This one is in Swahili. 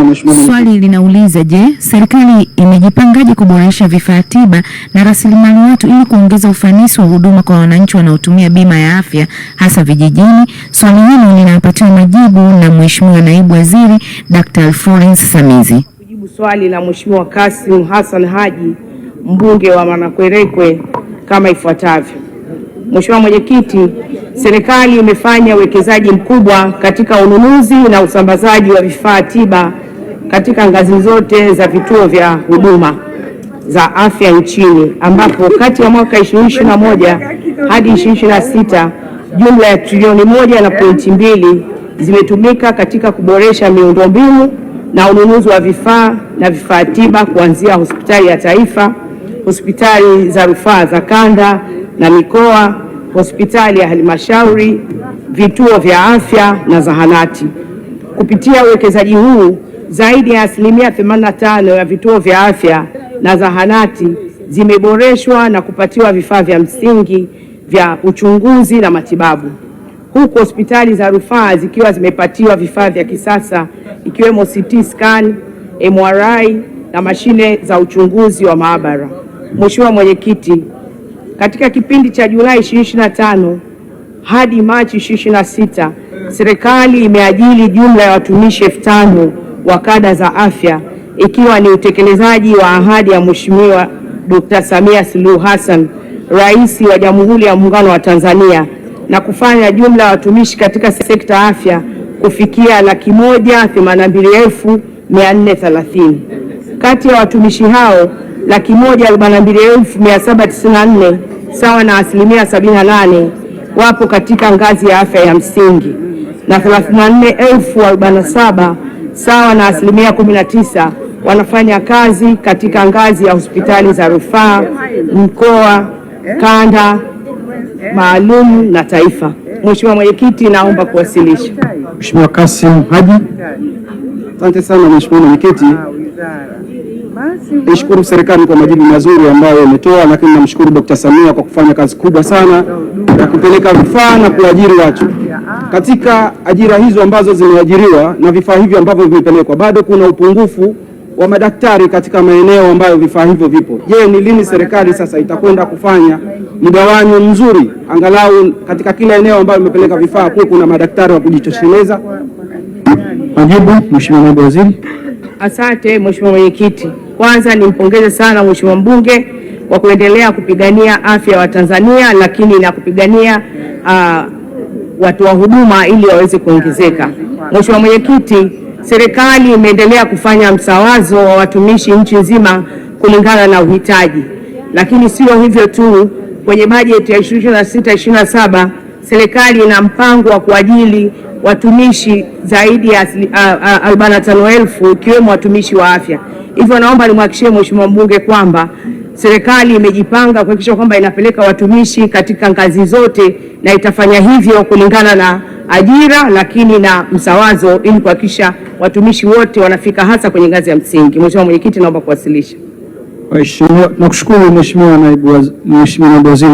Mheshimiwa. Swali linauliza, je, serikali imejipangaje kuboresha vifaa tiba na rasilimali watu ili kuongeza ufanisi wa huduma kwa wananchi wanaotumia bima ya afya hasa vijijini? Swali hilo linapatiwa majibu na Mheshimiwa Naibu Waziri Dr. Florence Samizi. Kujibu swali la Mheshimiwa Kassim Hassan Haji, mbunge wa Mwanakwerekwe, kama ifuatavyo. Mheshimiwa Mwenyekiti, serikali imefanya uwekezaji mkubwa katika ununuzi na usambazaji wa vifaa tiba katika ngazi zote za vituo vya huduma za afya nchini, ambapo kati ya mwaka 2021 hadi 2026 jumla ya trilioni 1.2 zimetumika katika kuboresha miundombinu na ununuzi wa vifaa na vifaa tiba kuanzia hospitali ya taifa, hospitali za rufaa za kanda na mikoa, hospitali ya halmashauri, vituo vya afya na zahanati. Kupitia uwekezaji huu, zaidi ya 85% ya vituo vya afya na zahanati zimeboreshwa na kupatiwa vifaa vya msingi vya uchunguzi na matibabu, huku hospitali za rufaa zikiwa zimepatiwa vifaa vya kisasa ikiwemo CT scan, MRI na mashine za uchunguzi wa maabara. Mheshimiwa Mwenyekiti, katika kipindi cha Julai 2025 hadi Machi 2026, serikali imeajiri jumla ya watumishi 5,000 wa kada za afya, ikiwa ni utekelezaji wa ahadi ya Mheshimiwa Dr. Samia Suluhu Hassan, Rais wa Jamhuri ya Muungano wa Tanzania, na kufanya jumla ya watumishi katika sekta afya kufikia 182,430. Kati ya watumishi hao 142,794 sawa na 78% wapo katika ngazi ya afya ya msingi na 34,047 sawa na 19% wanafanya kazi katika ngazi ya hospitali za rufaa, mkoa, kanda, maalum na taifa. Mheshimiwa Mwenyekiti, naomba kuwasilisha. Mheshimiwa Kassim Haji. Asante sana Mheshimiwa Mwenyekiti. Nishukuru serikali kwa majibu mazuri ambayo imetoa, lakini namshukuru Dr. Samia kwa kufanya kazi kubwa sana ya kupeleka vifaa na kuajiri watu. Katika ajira hizo ambazo zimeajiriwa na vifaa hivyo ambavyo vimepelekwa, bado kuna upungufu wa madaktari katika maeneo ambayo vifaa hivyo vipo. Je, ni lini serikali sasa itakwenda kufanya mgawanyo mzuri angalau katika kila eneo ambayo imepeleka vifaa kuwe kuna madaktari wa kujitosheleza? Majibu, Mheshimiwa Naibu Waziri. Asante Mheshimiwa Mwenyekiti. Kwanza nimpongeze sana Mheshimiwa mbunge kwa kuendelea kupigania afya wa Tanzania, lakini na kupigania watu wa huduma ili waweze kuongezeka. Mheshimiwa Mwenyekiti, serikali imeendelea kufanya msawazo wa watumishi nchi nzima kulingana na uhitaji. Lakini sio hivyo tu, kwenye bajeti ya 2026-2027 serikali ina mpango wa kuajili watumishi zaidi ya 45,000 ikiwemo watumishi wa afya. Hivyo naomba nimhakikishie Mheshimiwa mbunge kwamba serikali imejipanga kuhakikisha kwamba inapeleka watumishi katika ngazi zote na itafanya hivyo kulingana na ajira lakini na msawazo ili kuhakikisha watumishi wote wanafika hasa kwenye ngazi ya msingi. Mheshimiwa Mwenyekiti, naomba kuwasilisha. Nakushukuru Mheshimiwa Naibu Waziri.